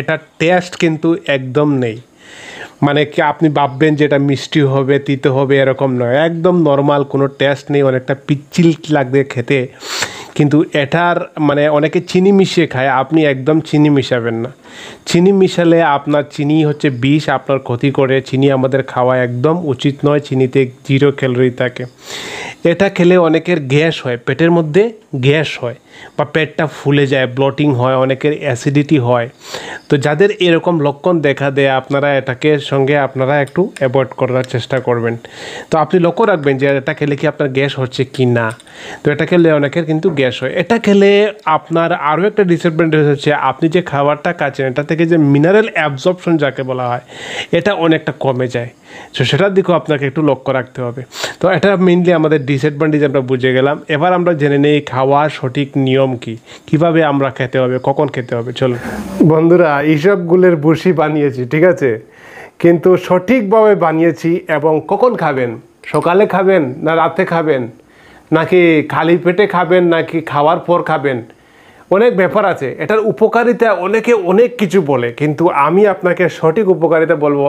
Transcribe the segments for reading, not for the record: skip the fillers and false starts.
এটা টেস্ট কিন্তু একদম নেই, মানে কি আপনি ভাববেন যে এটা মিষ্টি হবে তিতে হবে এরকম নয়, একদম নর্মাল, কোনো টেস্ট নেই, অনেকটা পিচ্ছিল লাগবে খেতে। কিন্তু এটার মানে অনেকে চিনি মিশিয়ে খায়, আপনি একদম চিনি মিশাবেন না। চিনি মিশালে আপনার চিনি হচ্ছে বিষ, আপনার ক্ষতি করে। চিনি আমাদের খাওয়া একদম উচিত নয়, চিনিতে 0 ক্যালোরি থাকে। এটা খেলে অনেকের গ্যাস হয়, পেটের মধ্যে গ্যাস হয় বা পেটটা ফুলে যায়, ব্লটিং হয়, অনেকের অ্যাসিডিটি হয়। তো যাদের এরকম লক্ষণ দেখা দেয় আপনারা এটাকে সঙ্গে আপনারা একটু অ্যাভয়েড করার চেষ্টা করবেন। তো আপনি লক্ষ্য রাখবেন যে এটা খেলে কি আপনার গ্যাস হচ্ছে কি না। তো এটা খেলে অনেকের কিন্তু গ্যাস হয়। এটা খেলে আপনার আরও একটা ডিসঅ্যাডভান্টেজ হচ্ছে, আপনি যে খাবারটা খাচ্ছেন এটা থেকে যে মিনারেল অ্যাবজর্পশন যাকে বলা হয় এটা অনেকটা কমে যায়। তো সেটার দিকেও আপনাকে একটু লক্ষ্য রাখতে হবে। তো এটা মেইনলি আমাদের ডিসঅ্যাডভান্টেজ আমরা বুঝে গেলাম। এবার আমরা জেনে নেই খাওয়ার সঠিক নিয়ম কি, কিভাবে আমরা খেতে হবে, কখন খেতে হবে। চলুন বন্ধুরা, ইসবগুলের বড়শি বানিয়েছি, ঠিক আছে, কিন্তু সঠিকভাবে বানিয়েছি। এবং কখন খাবেন, সকালে খাবেন না রাতে খাবেন, নাকি খালি পেটে খাবেন, নাকি খাওয়ার পর খাবেন, অনেক ব্যাপার আছে। এটার উপকারিতা অনেকে অনেক কিছু বলে, কিন্তু আমি আপনাকে সঠিক উপকারিতা বলবো।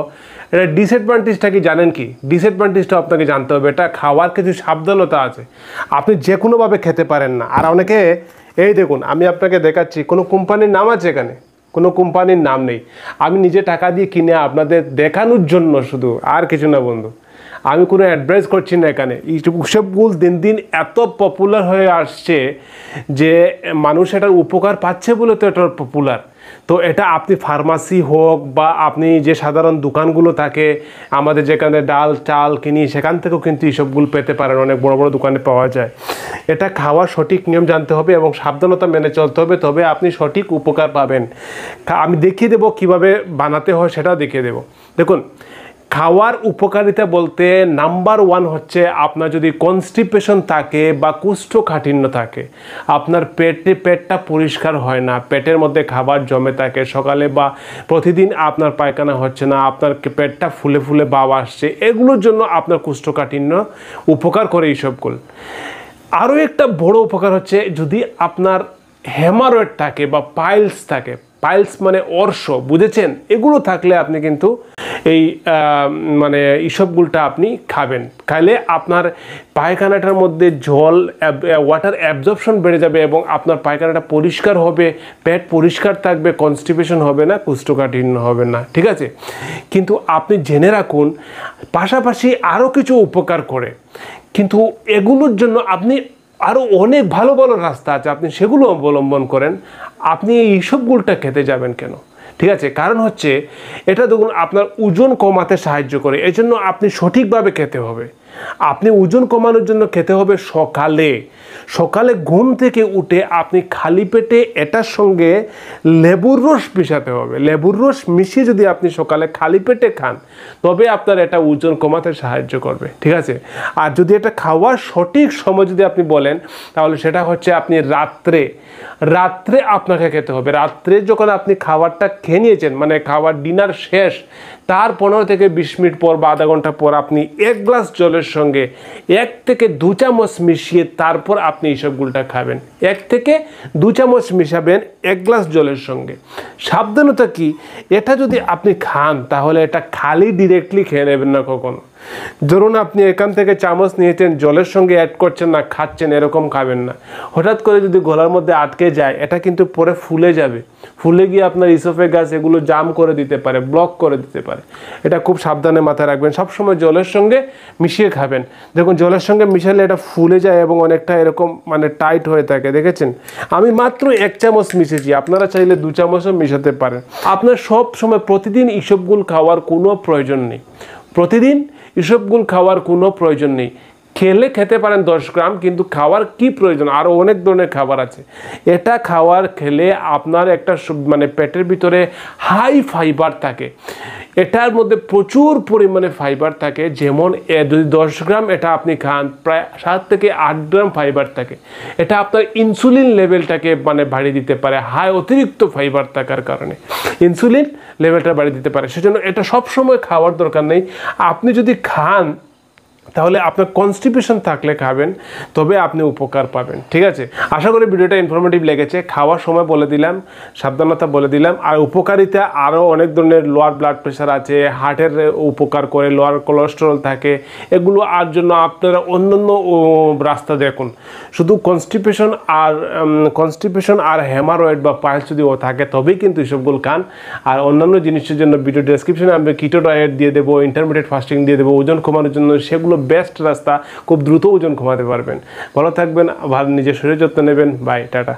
এটা ডিসঅ্যাডভান্টেজটা কি জানেন কি? ডিসঅ্যাডভান্টেজটা আপনাকে জানতে হবে। এটা খাওয়ার কিছু সাবধানতা আছে, আপনি যে কোনোভাবে খেতে পারেন না। আর অনেকে, এই দেখুন আমি আপনাকে দেখাচ্ছি, কোনো কোম্পানির নাম আছে এখানে? কোনো কোম্পানির নাম নেই। আমি নিজে টাকা দিয়ে কিনে আপনাদের দেখানোর জন্য শুধু, আর কিছু না বন্ধু। আমি কোনো অ্যাডভাইস করছি না এখানে। ইসবগুল দিন দিন এত পপুলার হয়ে আসছে যে মানুষ এটার উপকার পাচ্ছে বলে তো এটা পপুলার। তো এটা আপনি ফার্মাসি হোক বা আপনি যে সাধারণ দোকানগুলো থাকে আমাদের, যেখানে ডাল চাল কিনি, সেখান থেকেও কিন্তু ইসবগুল পেতে পারেন, অনেক বড় বড় দোকানে পাওয়া যায়। এটা খাওয়ার সঠিক নিয়ম জানতে হবে এবং সাবধানতা মেনে চলতে হবে, তবে আপনি সঠিক উপকার পাবেন। আমি দেখিয়ে দেবো কীভাবে বানাতে হয়, সেটাও দেখিয়ে দেবো। দেখুন, খাওয়ার উপকারিতা বলতে নাম্বার 1 হচ্ছে, আপনার যদি কনস্টিপেশন থাকে বা কোষ্ঠকাঠিন্য থাকে, আপনার পেটটা পরিষ্কার হয় না, পেটের মধ্যে খাবার জমে থাকে, সকালে বা প্রতিদিন আপনার পায়খানা হচ্ছে না, আপনার পেটটা ফুলে ফুলে ভাব আসছে, এগুলোর জন্য আপনার কোষ্ঠকাঠিন্য উপকার করে ইসবগুল। আরও একটা বড় উপকার হচ্ছে, যদি আপনার হেমারয়েড থাকে বা পাইলস থাকে, পাইলস মানে অর্শ, বুঝেছেন, এগুলো থাকলে আপনি কিন্তু এই মানে ইসবগুলটা আপনি খাবেন। খাইলে আপনার পায়খানাটার মধ্যে ওয়াটার অ্যাবজর্পশন বেড়ে যাবে এবং আপনার পায়খানাটা পরিষ্কার হবে, পেট পরিষ্কার থাকবে, কনস্টিপেশন হবে না, কোষ্ঠকাঠিন্য হবে না, ঠিক আছে। কিন্তু আপনি জেনে রাখুন, পাশাপাশি আরও কিছু উপকার করে, কিন্তু এগুলোর জন্য আপনি আরও অনেক ভালো ভালো রাস্তা আছে, আপনি সেগুলো অবলম্বন করেন। আপনি এই ইসবগুলটা খেতে যাবেন কেন? ঠিক আছে, কারণ হচ্ছে এটা দেখুন আপনার ওজন কমাতে সাহায্য করে, এই জন্য আপনি সঠিকভাবে খেতে হবে। আপনি ওজন কমানোর জন্য খেতে হবে সকালে ঘুম থেকে উঠে আপনি খালি পেটে এটার সঙ্গে লেবুর রস মিশাতে হবে। লেবুর রস মিশিয়ে যদি আপনি সকালে খালি পেটে খান, তবে আপনার এটা ওজন কমাতে সাহায্য করবে, ঠিক আছে। আর যদি এটা খাওয়ার সঠিক সময় যদি আপনি বলেন, তাহলে সেটা হচ্ছে আপনি রাত্রে আপনাকে খেতে হবে। রাত্রে যখন আপনি খাবারটা খেয়ে নিয়েছেন, মানে খাবার ডিনার শেষ, তার 15 থেকে 20 মিনিট পর বা আধা ঘন্টা পর আপনি 1 গ্লাস জলের সঙ্গে 1 থেকে 2 চামচ মিশিয়ে তারপর আপনি ইসবগুলটা খাবেন। 1 থেকে 2 চামচ মিশাবেন 1 গ্লাস জলের সঙ্গে। সাবধানতা কি, এটা যদি আপনি খান তাহলে এটা খালি ডিরেক্টলি খেয়ে নেবেন না কখনো। ধরুন আপনি এখান থেকে চামচ নিয়েছেন, জলের সঙ্গে অ্যাড করছেন না, খাচ্ছেন, এরকম খাবেন না। হঠাৎ করে যদি গলার মধ্যে আটকে যায়, এটা কিন্তু পরে ফুলে যাবে, ফুলে গিয়ে আপনার ইসোফেগাস এগুলো জাম করে দিতে পারে, ব্লক করে দিতে পারে। এটা খুব সাবধানে মাথায় রাখবেন, সবসময় জলের সঙ্গে মিশিয়ে খাবেন। দেখুন জলের সঙ্গে মিশালে এটা ফুলে যায় এবং অনেকটা এরকম মানে টাইট হয়ে থাকে, দেখেছেন। আমি মাত্র 1 চামচ মিশিয়েছি, আপনারা চাইলে 2 চামচও মিশাতে পারেন। আপনার সব সময় প্রতিদিন ইসবগুল খাওয়ার কোনো প্রয়োজন নেই, প্রতিদিন ইসবগুল খাওয়ার কোনো প্রয়োজন নেই। খেতে পারেন 10 গ্রাম, কিন্তু খাওয়ার কি প্রয়োজন, আরও অনেক ধরনের খাবার আছে। এটা খেলে আপনার একটা মানে পেটের ভিতরে হাই ফাইবার থাকে, এটার মধ্যে প্রচুর পরিমাণে ফাইবার থাকে। যেমন যদি 10 গ্রাম এটা আপনি খান, প্রায় 7 থেকে 8 গ্রাম ফাইবার থাকে। এটা আপনার ইনসুলিন লেভেলটাকে মানে বাড়িয়ে দিতে পারে, অতিরিক্ত ফাইবার থাকার কারণে ইনসুলিন লেভেলটা বাড়িয়ে দিতে পারে। সেজন্য এটা সবসময় খাওয়ার দরকার নেই। আপনি যদি খান তাহলে আপনার কনস্টিপেশন থাকলে খাবেন, তবে আপনি উপকার পাবেন। ঠিক আছে, আশা করি ভিডিওটা ইনফরমেটিভ লেগেছে। খাওয়ার সময় বলে দিলাম, সাবধানতা বলে দিলাম। আর উপকারিতা আরও অনেক ধরনের, লোয়ার ব্লাড প্রেশার আছে, হার্টের উপকার করে, লোয়ার কোলেস্টেরল থাকে, এগুলো আর জন্য আপনারা অন্যান্য রাস্তা দেখুন। শুধু কনস্টিপেশন আর হেমারয়েড বা পাইলস যদি থাকে তবেই কিন্তু ইসবগোল খান। আর অন্যান্য জিনিসের জন্য ভিডিও ডেসক্রিপশনে আমি কিটো ডায়েট দিয়ে দেবো, ইন্টারমিডিয়েট ফাস্টিং দিয়ে দেবো, ওজন কমানোর জন্য, সেগুলো বেস্ট রাস্তা, খুব দ্রুত ওজন কমাতে পারবেন। ভালো থাকবেন, নিজের শরীরের যত্ন নেবেন। Bye, tata.